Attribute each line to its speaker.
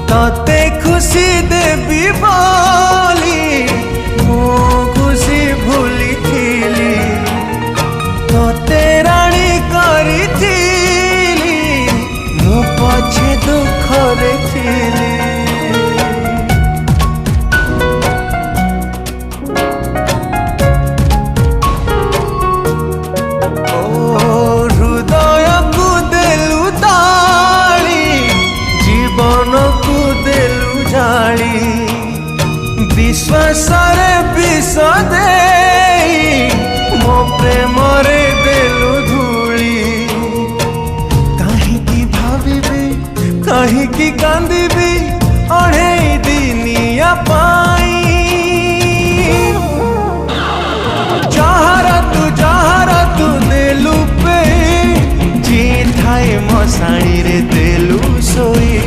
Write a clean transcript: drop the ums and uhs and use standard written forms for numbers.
Speaker 1: तते खुशी देवी बोली मो खुशी भूली थीली तते राणी करी थीली मो पछे दुखरे थीली विश्वासरे विष दे मो प्रेम रे देलु धूली कहीं भाविबी कहीं कांदिबी अढ़े दिनिया पाई जहरा तू देलु पे जी थाए मो साड़ी रे देलु सोई